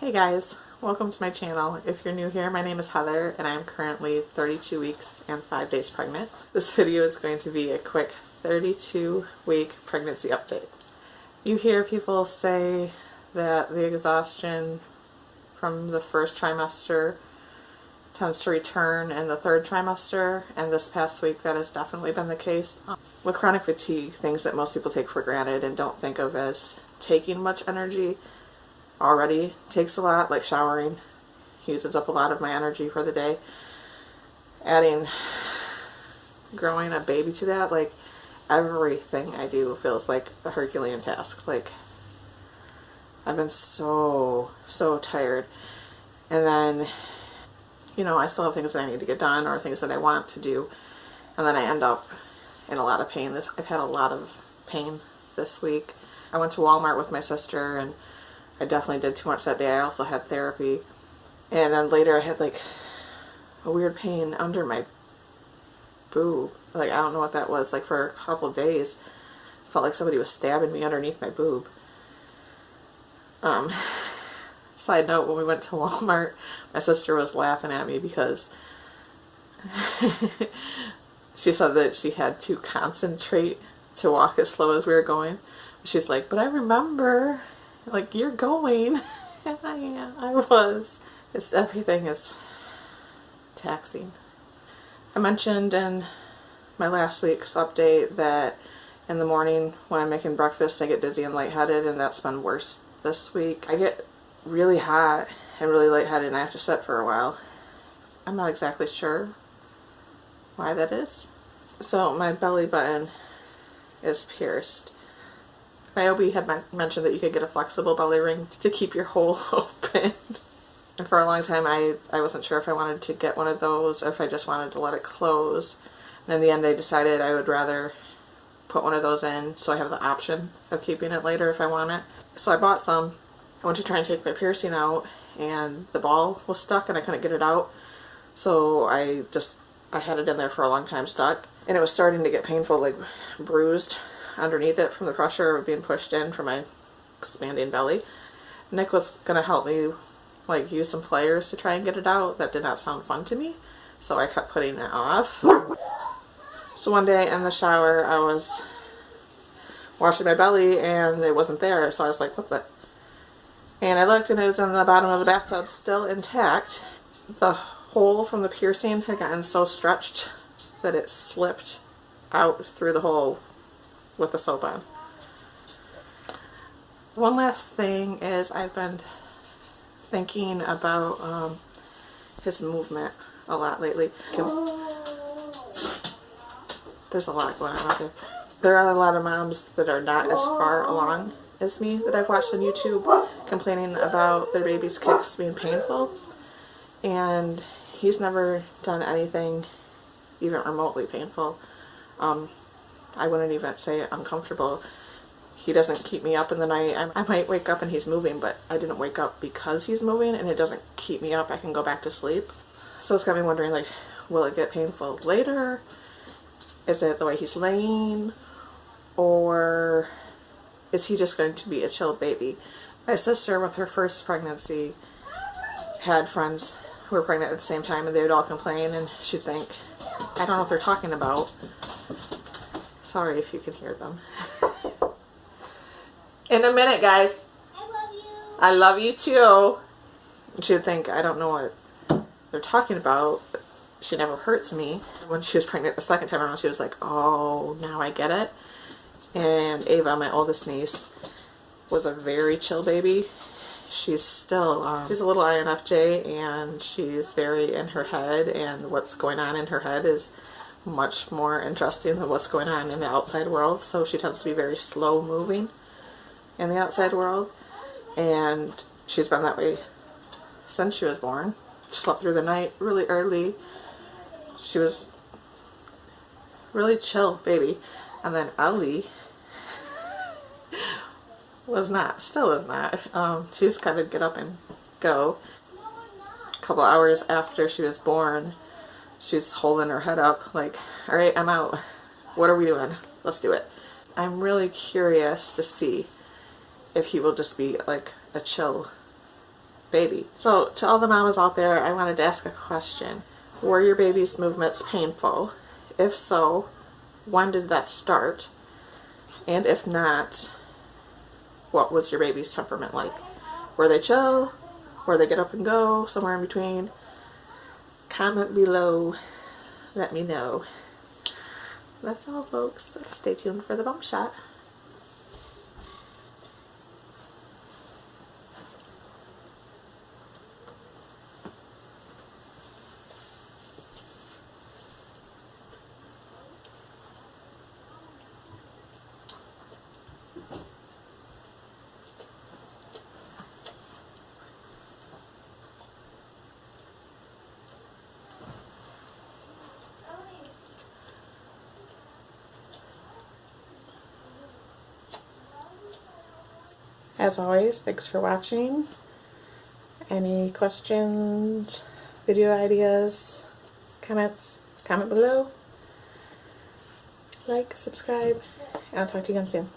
Hey guys, welcome to my channel. If you're new here, my name is Heather and I am currently 32 weeks and 5 days pregnant. This video is going to be a quick 32-week pregnancy update. You hear people say that the exhaustion from the first trimester tends to return in the third trimester, and this past week that has definitely been the case. With chronic fatigue, things that most people take for granted and don't think of as taking much energy already takes a lot, like showering uses up a lot of my energy for the day. Adding growing a baby to that, like everything I do feels like a Herculean task. Like I've been so tired, and then I still have things that I need to get done or things that I want to do, and then I end up in a lot of pain. I've had a lot of pain this week. I went to Walmart with my sister and I definitely did too much that day. I also had therapy, and then later I had like a weird pain under my boob. Like I don't know what that was. Like for a couple of days I felt like somebody was stabbing me underneath my boob. Side note, when we went to Walmart, my sister was laughing at me because she said that she had to concentrate to walk as slow as we were going. She's like, but I remember, like, you're going. And I was. Everything is taxing. I mentioned in my last week's update that in the morning when I'm making breakfast I get dizzy and lightheaded, and that's been worse this week. I get really hot and really lightheaded and I have to sit for a while. I'm not exactly sure why that is. So my belly button is pierced. My OB had mentioned that you could get a flexible belly ring to keep your hole open. And for a long time I wasn't sure if I wanted to get one of those or if I just wanted to let it close. And in the end I decided I would rather put one of those in so I have the option of keeping it later if I want it. So I bought some. I went to try and take my piercing out and the ball was stuck and I couldn't get it out. So I had it in there for a long time stuck. And it was starting to get painful, like bruised underneath it from the pressure of being pushed in from my expanding belly. Nick was going to help me like use some pliers to try and get it out. That did not sound fun to me, so I kept putting it off. So one day in the shower I was washing my belly and it wasn't there, so I was like, what the? And I looked and it was in the bottom of the bathtub, still intact. The hole from the piercing had gotten so stretched that it slipped out through the hole with the soap on. One last thing is I've been thinking about his movement a lot lately. There's a lot going on out there. There are a lot of moms that are not as far along as me that I've watched on YouTube complaining about their baby's kicks being painful, and he's never done anything even remotely painful. I wouldn't even say uncomfortable. He doesn't keep me up in the night. I might wake up and he's moving, but I didn't wake up because he's moving, and it doesn't keep me up. I can go back to sleep. So it's got me wondering, like, will it get painful later? Is it the way he's laying? Or is he just going to be a chill baby? My sister, with her first pregnancy, had friends who were pregnant at the same time, and they would all complain, and she'd think, I don't know what they're talking about. Sorry if you can hear them. In a minute, guys. I love you. I love you too. She'd think, I don't know what they're talking about. But she never hurts me. When she was pregnant the second time around, she was like, oh, now I get it. And Ava, my oldest niece, was a very chill baby. She's still, she's a little INFJ, and she's very in her head, and what's going on in her head is much more interesting than what's going on in the outside world. So she tends to be very slow moving in the outside world, and she's been that way since she was born. Slept through the night really early. She was really chill baby. And then Ellie was not, still is not. She just kind of get up and go. A couple hours after she was born, she's holding her head up like, all right, I'm out. What are we doing? Let's do it. I'm really curious to see if he will just be like a chill baby. So to all the mamas out there, I wanted to ask a question. Were your baby's movements painful? If so, when did that start? And if not, what was your baby's temperament like? Were they chill? Were they get up and go? Somewhere in between? Comment below. Let me know. That's all, folks. Stay tuned for the bump shot. As always, thanks for watching. Any questions, video ideas, comments, comment below. Like, subscribe, and I'll talk to you again soon.